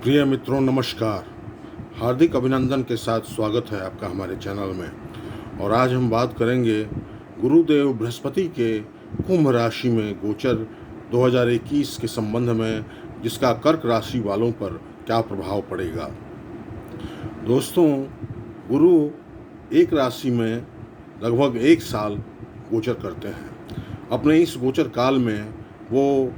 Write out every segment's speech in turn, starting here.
प्रिय मित्रों, नमस्कार। हार्दिक अभिनंदन के साथ स्वागत है आपका हमारे चैनल में। और आज हम बात करेंगे गुरुदेव बृहस्पति के कुंभ राशि में गोचर 2021 के संबंध में, जिसका कर्क राशि वालों पर क्या प्रभाव पड़ेगा। दोस्तों, गुरु एक राशि में लगभग एक साल गोचर करते हैं। अपने इस गोचर काल में वो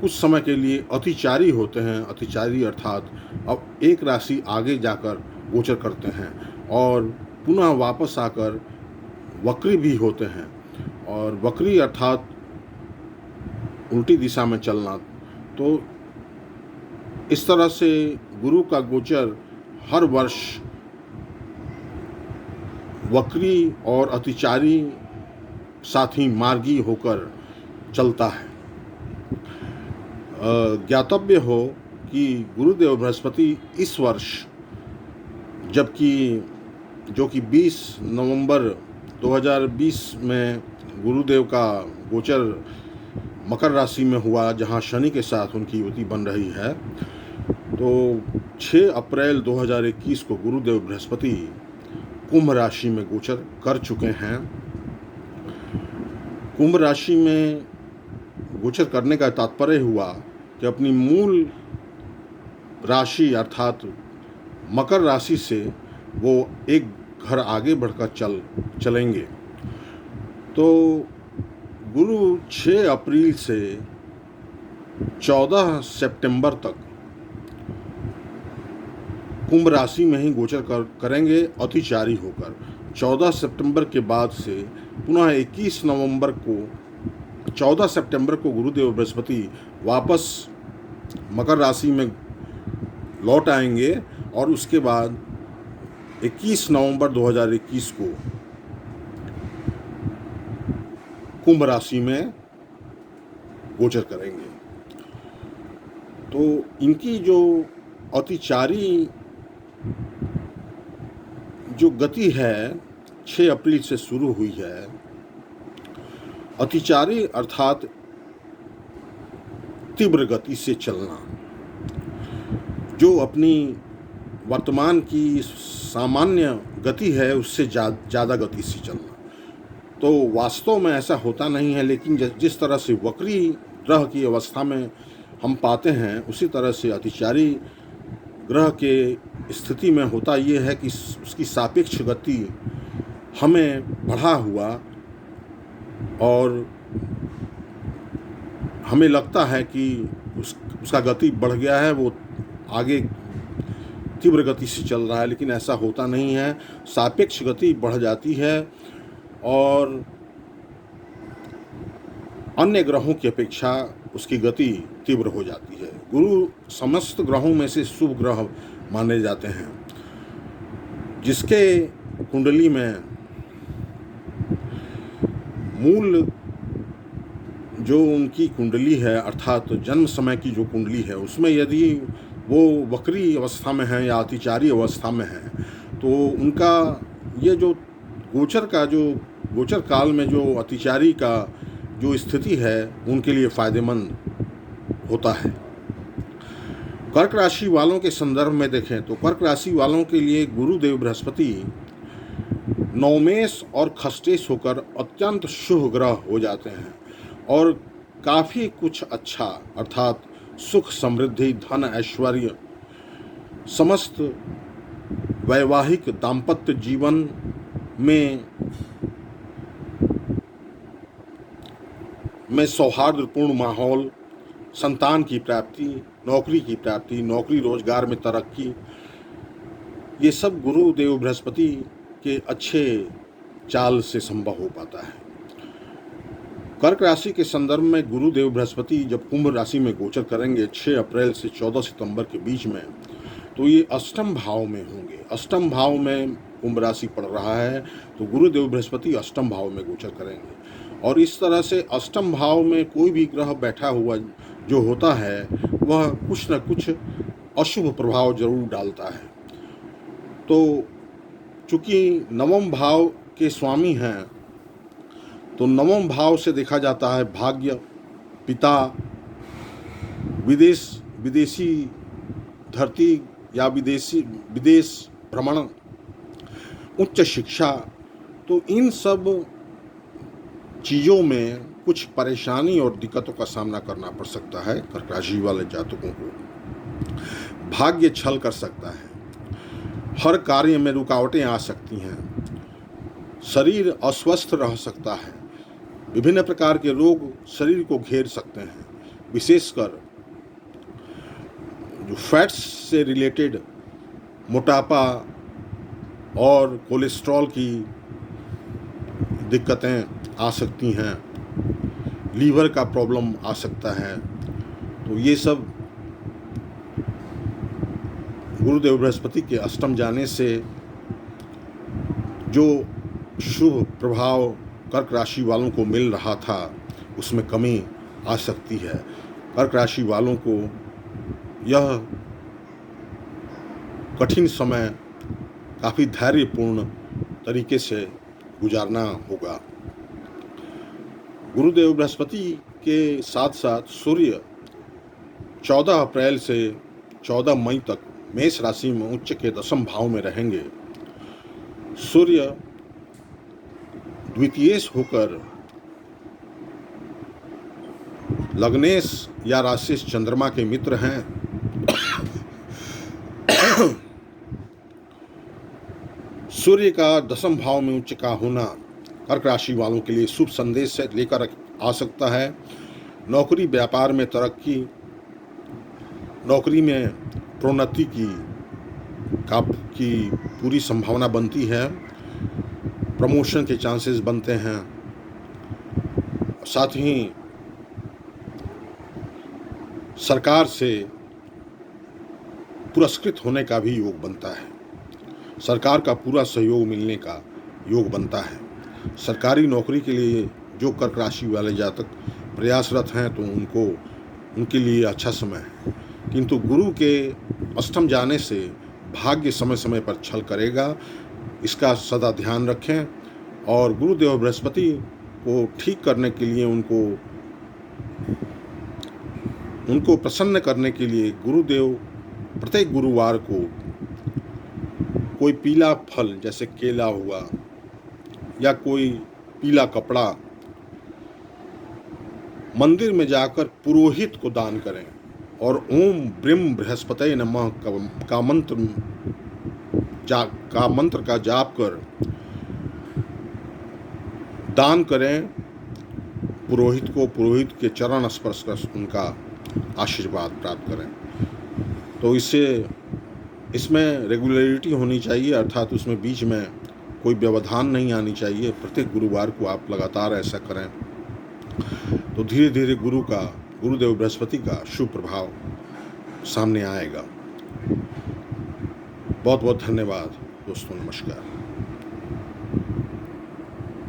कुछ समय के लिए अतिचारी होते हैं। अतिचारी अर्थात अब एक राशि आगे जाकर गोचर करते हैं और पुनः वापस आकर वक्री भी होते हैं। और वक्री अर्थात उल्टी दिशा में चलना। तो इस तरह से गुरु का गोचर हर वर्ष वक्री और अतिचारी साथ ही मार्गी होकर चलता है। ज्ञातव्य हो कि गुरुदेव बृहस्पति इस वर्ष, जबकि जो कि 20 नवंबर 2020 में गुरुदेव का गोचर मकर राशि में हुआ, जहां शनि के साथ उनकी युति बन रही है, तो 6 अप्रैल 2021 को गुरुदेव बृहस्पति कुंभ राशि में गोचर कर चुके हैं। कुंभ राशि में गोचर करने का तात्पर्य हुआ कि अपनी मूल राशि अर्थात मकर राशि से वो एक घर आगे बढ़कर चलेंगे। तो गुरु 6 अप्रैल से 14 सितंबर तक कुंभ राशि में ही गोचर करेंगे अतिचारी होकर। 14 सितंबर के बाद से पुनः 14 सितंबर को गुरुदेव बृहस्पति वापस मकर राशि में लौट आएंगे और उसके बाद 21 नवंबर 2021 को कुंभ राशि में गोचर करेंगे। तो इनकी जो अतिचारी जो गति है 6 अप्रैल से शुरू हुई है। अतिचारी अर्थात तीव्र गति से चलना, जो अपनी वर्तमान की सामान्य गति है उससे ज़्यादा गति से चलना। तो वास्तव में ऐसा होता नहीं है, लेकिन जिस तरह से वक्री ग्रह की अवस्था में हम पाते हैं, उसी तरह से अतिचारी ग्रह के स्थिति में होता ये है कि उसकी सापेक्ष गति हमें बढ़ा हुआ और हमें लगता है कि उसका गति बढ़ गया है, वो आगे तीव्र गति से चल रहा है, लेकिन ऐसा होता नहीं है। सापेक्ष गति बढ़ जाती है और अन्य ग्रहों की अपेक्षा उसकी गति तीव्र हो जाती है। गुरु समस्त ग्रहों में से शुभ ग्रह माने जाते हैं, जिसके कुंडली में मूल जो उनकी कुंडली है अर्थात जन्म समय की जो कुंडली है, उसमें यदि वो वक्री अवस्था में है या अतिचारी अवस्था में है, तो उनका ये जो गोचर काल में जो अतिचारी का जो स्थिति है उनके लिए फ़ायदेमंद होता है। कर्क राशि वालों के संदर्भ में देखें तो कर्क राशि वालों के लिए गुरुदेव बृहस्पति नवमेश और खष्टेश होकर अत्यंत शुभ ग्रह हो जाते हैं और काफ़ी कुछ अच्छा अर्थात सुख, समृद्धि, धन, ऐश्वर्य, समस्त वैवाहिक दाम्पत्य जीवन में सौहार्दपूर्ण माहौल, संतान की प्राप्ति, नौकरी की प्राप्ति, नौकरी रोजगार में तरक्की, ये सब गुरुदेव बृहस्पति के अच्छे चाल से संभव हो पाता है। कर्क राशि के संदर्भ में गुरुदेव बृहस्पति जब कुंभ राशि में गोचर करेंगे 6 अप्रैल से 14 सितंबर के बीच में, तो ये अष्टम भाव में होंगे। अष्टम भाव में कुंभ राशि पड़ रहा है, तो गुरुदेव बृहस्पति अष्टम भाव में गोचर करेंगे और इस तरह से अष्टम भाव में कोई भी ग्रह बैठा हुआ जो होता है वह कुछ न कुछ अशुभ प्रभाव जरूर डालता है। तो चूँकि नवम भाव के स्वामी हैं, तो नवम भाव से देखा जाता है भाग्य, पिता, विदेशी धरती या विदेश भ्रमण, उच्च शिक्षा, तो इन सब चीज़ों में कुछ परेशानी और दिक्कतों का सामना करना पड़ सकता है। कर्क राशि वाले जातकों को भाग्य छल कर सकता है, हर कार्य में रुकावटें आ सकती हैं, शरीर अस्वस्थ रह सकता है, विभिन्न प्रकार के रोग शरीर को घेर सकते हैं, विशेषकर जो फैट्स से रिलेटेड मोटापा और कोलेस्ट्रॉल की दिक्कतें आ सकती हैं, लीवर का प्रॉब्लम आ सकता है। तो ये सब गुरुदेव बृहस्पति के अष्टम जाने से जो शुभ प्रभाव कर्क राशि वालों को मिल रहा था उसमें कमी आ सकती है। कर्क राशि वालों को यह कठिन समय काफ़ी धैर्यपूर्ण तरीके से गुजारना होगा। गुरुदेव बृहस्पति के साथ साथ सूर्य 14 अप्रैल से 14 मई तक मेष राशि में उच्च के दशम भाव में रहेंगे। सूर्य द्वितीयेश होकर लग्नेश या राशिश चंद्रमा के मित्र हैं। सूर्य का दशम भाव में उच्च का होना कर्क राशि वालों के लिए शुभ संदेश से लेकर आ सकता है। नौकरी व्यापार में तरक्की, नौकरी में प्रोन्नति की पूरी संभावना बनती है, प्रमोशन के चांसेस बनते हैं, साथ ही सरकार से पुरस्कृत होने का भी योग बनता है, सरकार का पूरा सहयोग मिलने का योग बनता है। सरकारी नौकरी के लिए जो कर्क राशि वाले जातक प्रयासरत हैं तो उनके लिए अच्छा समय है, किंतु गुरु के अष्टम जाने से भाग्य समय समय पर छल करेगा, इसका सदा ध्यान रखें। और गुरुदेव बृहस्पति को ठीक करने के लिए उनको प्रसन्न करने के लिए गुरुदेव प्रत्येक गुरुवार को कोई पीला फल जैसे केला हुआ या कोई पीला कपड़ा मंदिर में जाकर पुरोहित को दान करें और ओम ब्रह्म बृहस्पति नमः का मंत्र का जाप कर दान करें पुरोहित के चरण स्पर्श कर उनका आशीर्वाद प्राप्त करें। तो इसमें रेगुलरिटी होनी चाहिए, अर्थात उसमें बीच में कोई व्यवधान नहीं आनी चाहिए। प्रत्येक गुरुवार को आप लगातार ऐसा करें तो धीरे धीरे गुरुदेव बृहस्पति का शुभ प्रभाव सामने आएगा। बहुत बहुत धन्यवाद दोस्तों, नमस्कार।